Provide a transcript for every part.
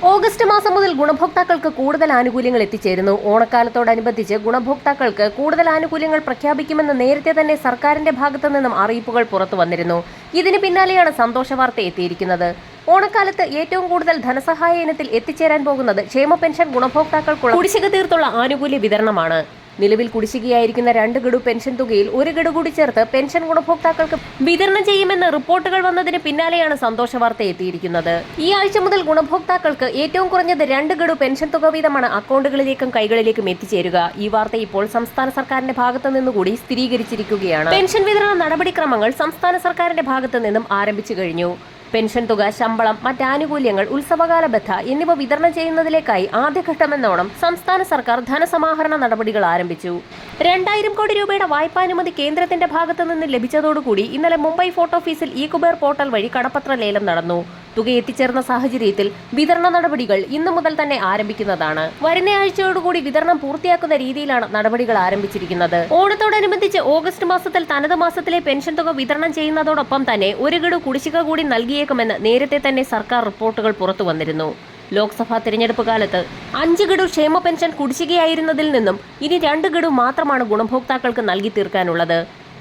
August മാസം മുതൽ ഗുണഭോക്താക്കൾക്ക് കൂടുതൽ ആനുകൂല്യങ്ങൾ എത്തിച്ചേരുന്നു. ഓണക്കാലത്തോടനുബന്ധിച്ച് ഗുണഭോക്താക്കൾക്ക് കൂടുതൽ ആനുകൂല്യങ്ങൾ പ്രഖ്യാപിക്കുമെന്ന് നേരത്തെ തന്നെ സർക്കാരിന്റെ ഭാഗത്തു നിന്നും അറിയിപ്പുകൾ പുറത്തു വന്നിരുന്നു. ഇതിന് പിന്നാലെയാണ് സന്തോഷ വാർത്ത എത്തിയിരിക്കുന്നത്. ഓണക്കാലത്ത് ഏറ്റവും കൂടുതൽ ധനസഹായ ഇനത്തിൽ എത്തിച്ചേരാൻ പോകുന്നത് ക്ഷേമ പെൻഷൻ ഗുണഭോക്താക്കൾക്കുള്ള കുടിശ്ശിക തീർത്തുള്ള ആനുകൂല്യ വിതരണമാണ്. നിലവിൽ കുടിശ്ശികയായിരിക്കുന്ന 2 ഗഡു പെൻഷൻ തുകയിൽ 1 ഗഡു കൂടി ചേർത്ത് പെൻഷൻ ഗുണഭോക്താക്കൾക്ക് വിതരണം ചെയ്യുമെന്ന് റിപ്പോർട്ടുകൾ വന്നതിന് പിന്നാലെയാണ് സന്തോഷ വാർത്ത എത്തിയിരിക്കുന്നത്. ഈ ആഴ്ച മുതൽ ഗുണഭോക്താക്കൾക്ക് ഏറ്റവും കുറഞ്ഞത് 2 ഗഡു പെൻഷൻ തുക വീതമാണ് അക്കൗണ്ടുകളിലേക്കും കൈകളിലേക്കും എത്തിച്ചേരുക. ഈ വാർത്ത ഇപ്പോൾ സംസ്ഥാന സർക്കാരിന്റെ ഭാഗത്തു നിന്നുകൂടി സ്ഥിരീകരിച്ചിരിക്കുകയാണ്. പെൻഷൻ വിതരണ നടപടിക്രമങ്ങൾ സംസ്ഥാന സർക്കാരിന്റെ ഭാഗത്തു നിന്നും ആരംഭിച്ചു കഴിഞ്ഞു. പെൻഷൻ തുക, ശമ്പളം, മറ്റാനുകൂല്യങ്ങൾ, ഉത്സവകാല ബത്ത എന്നിവ വിതരണം ചെയ്യുന്നതിലേക്കായി ആദ്യഘട്ടമെന്നോണം സംസ്ഥാന സർക്കാർ ധനസമാഹരണ നടപടികൾ ആരംഭിച്ചു. 2000 കോടി രൂപയുടെ വായ്പാനുമതി കേന്ദ്രത്തിന്റെ ഭാഗത്തു നിന്ന് ലഭിച്ചതോടുകൂടി ഇന്നലെ മുംബൈ ഫോർട്ട് ഓഫീസിൽ ഇ-കുബേർ പോർട്ടൽ വഴി കടപ്പത്ര ലേലം നടന്നു. തുക എത്തിച്ചേർന്ന സാഹചര്യത്തിൽ വിതരണ നടപടികൾ ഇന്നു മുതൽ തന്നെ ആരംഭിക്കുന്നതാണ്. വരുന്ന ആഴ്ചയോടുകൂടി വിതരണം പൂർത്തിയാക്കുന്ന രീതിയിലാണ് നടപടികൾ ആരംഭിച്ചിരിക്കുന്നത്. ഓണത്തോടനുബന്ധിച്ച് ഓഗസ്റ്റ് മാസത്തിൽ തനത് മാസത്തിലെ പെൻഷൻ തുക വിതരണം ചെയ്യുന്നതോടൊപ്പം തന്നെ 1 ഗഡു കുടിശ്ശിക കൂടി നൽകിയേക്കുമെന്ന് നേരത്തെ തന്നെ സർക്കാർ റിപ്പോർട്ടുകൾ പുറത്തു വന്നിരുന്നു. ലോക്സഭാ തെരഞ്ഞെടുപ്പ് കാലത്ത് 5 ഗഡു ക്ഷേമ പെൻഷൻ കുടിശ്ശികയായിരുന്നതിൽ നിന്നും ഇനി 2 ഗഡു മാത്രമാണ് ഗുണഭോക്താക്കൾക്ക് നൽകി തീർക്കാനുള്ളത്.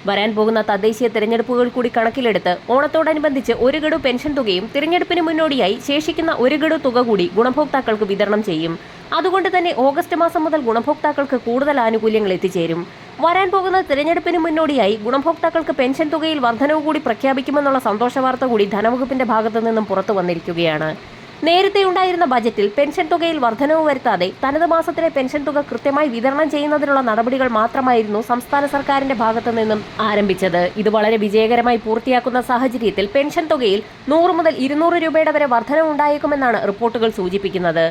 വരാൻ പോകുന്ന തദ്ദേശീയ തെരഞ്ഞെടുപ്പുകൾ കൂടി കണക്കിലെടുത്ത് ഓണത്തോടനുബന്ധിച്ച് 1 ഗഡു പെൻഷൻ തുകയും തിരഞ്ഞെടുപ്പിന് മുന്നോടിയായി ശേഷിക്കുന്ന 1 ഗഡു തുക കൂടി ഗുണഭോക്താക്കൾക്ക് വിതരണം ചെയ്യും. അതുകൊണ്ട് തന്നെ ഓഗസ്റ്റ് മാസം മുതൽ ഗുണഭോക്താക്കൾക്ക് കൂടുതൽ ആനുകൂല്യങ്ങൾ എത്തിച്ചേരും. വരാൻ പോകുന്ന തിരഞ്ഞെടുപ്പിന് മുന്നോടിയായി ഗുണഭോക്താക്കൾക്ക് പെൻഷൻ തുകയിൽ വർധനവ് കൂടി പ്രഖ്യാപിക്കുമെന്നുള്ള സന്തോഷ വാർത്ത കൂടി ധനവകുപ്പിന്റെ ഭാഗത്തു നിന്നും പുറത്തു വന്നിരിക്കുകയാണ്. നേരത്തെ ഉണ്ടായിരുന്ന ബജറ്റിൽ പെൻഷൻ തുകയിൽ വർധനവ് വരുത്താതെ തനത് മാസത്തിലെ പെൻഷൻ തുക കൃത്യമായി വിതരണം ചെയ്യുന്നതിനുള്ള നടപടികൾ മാത്രമായിരുന്നു സംസ്ഥാന സർക്കാരിന്റെ ഭാഗത്തു നിന്നും ആരംഭിച്ചത്. ഇത് വളരെ വിജയകരമായി പൂർത്തിയാക്കുന്ന സാഹചര്യത്തിൽ പെൻഷൻ തുകയിൽ 100 മുതൽ 200 രൂപയുടെ വരെ വർധനവ് ഉണ്ടായേക്കുമെന്നാണ് റിപ്പോർട്ടുകൾ സൂചിപ്പിക്കുന്നത്.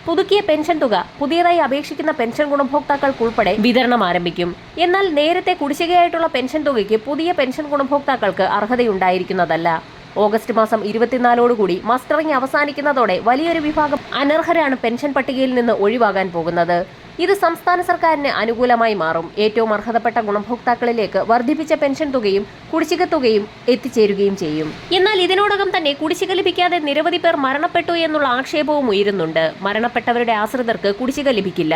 പുതുക്കിയ പെൻഷൻ തുക പുതിയതായി അപേക്ഷിക്കുന്ന പെൻഷൻ ഗുണഭോക്താക്കൾക്കുൾപ്പെടെ വിതരണം ആരംഭിക്കും. എന്നാൽ നേരത്തെ കുടിശ്ശികയായിട്ടുള്ള പെൻഷൻ തുകയ്ക്ക് പുതിയ പെൻഷൻ ഗുണഭോക്താക്കൾക്ക് അർഹതയുണ്ടായിരിക്കുന്നതല്ല. ഓഗസ്റ്റ് മാസം 24 മസ്റ്ററിംഗ് അവസാനിക്കുന്നതോടെ വലിയൊരു വിഭാഗം അനർഹരാണ് പെൻഷൻ പട്ടികയിൽ നിന്ന് ഒഴിവാകാൻ പോകുന്നത്. ഇത് സംസ്ഥാന സർക്കാരിന് അനുകൂലമായി മാറും. ഏറ്റവും അർഹതപ്പെട്ട ഗുണഭോക്താക്കളിലേക്ക് വർദ്ധിപ്പിച്ച പെൻഷൻ തുകയും കുടിശ്ശിക തുകയും എത്തിച്ചേരുകയും ചെയ്യും. എന്നാൽ ഇതിനോടകം തന്നെ കുടിശ്ശിക ലഭിക്കാതെ നിരവധി പേർ മരണപ്പെട്ടു എന്നുള്ള ആക്ഷേപവും ഉയരുന്നുണ്ട്. മരണപ്പെട്ടവരുടെ ആശ്രിതർക്ക് കുടിശ്ശിക ലഭിക്കില്ല.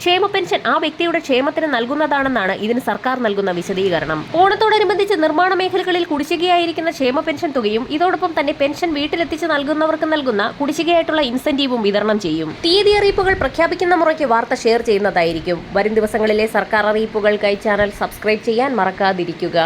ക്ഷേമ പെൻഷൻ ആ വ്യക്തിയുടെ ക്ഷേമത്തിന് നൽകുന്നതാണെന്നാണ് ഇതിന് സർക്കാർ നൽകുന്ന വിശദീകരണം. ഓണത്തോടനുബന്ധിച്ച് നിർമ്മാണ മേഖലകളിൽ കുടിശ്ശികയായിരിക്കുന്ന ക്ഷേമ പെൻഷൻ തുകയും ഇതോടൊപ്പം തന്നെ പെൻഷൻ വീട്ടിലെത്തിച്ച് നൽകുന്നവർക്ക് നൽകുന്ന കുടിശ്ശികയായിട്ടുള്ള ഇൻസെന്റീവും വിതരണം ചെയ്യും. തീയതി അറിയിപ്പുകൾ പ്രഖ്യാപിക്കുന്ന മുറയ്ക്ക് വാർത്ത ഷെയർ ചെയ്യുന്നതായിരിക്കും. വരും ദിവസങ്ങളിലെ സർക്കാർ അറിയിപ്പുകൾക്കായി ചാനൽ സബ്സ്ക്രൈബ് ചെയ്യാൻ മറക്കാതിരിക്കുക.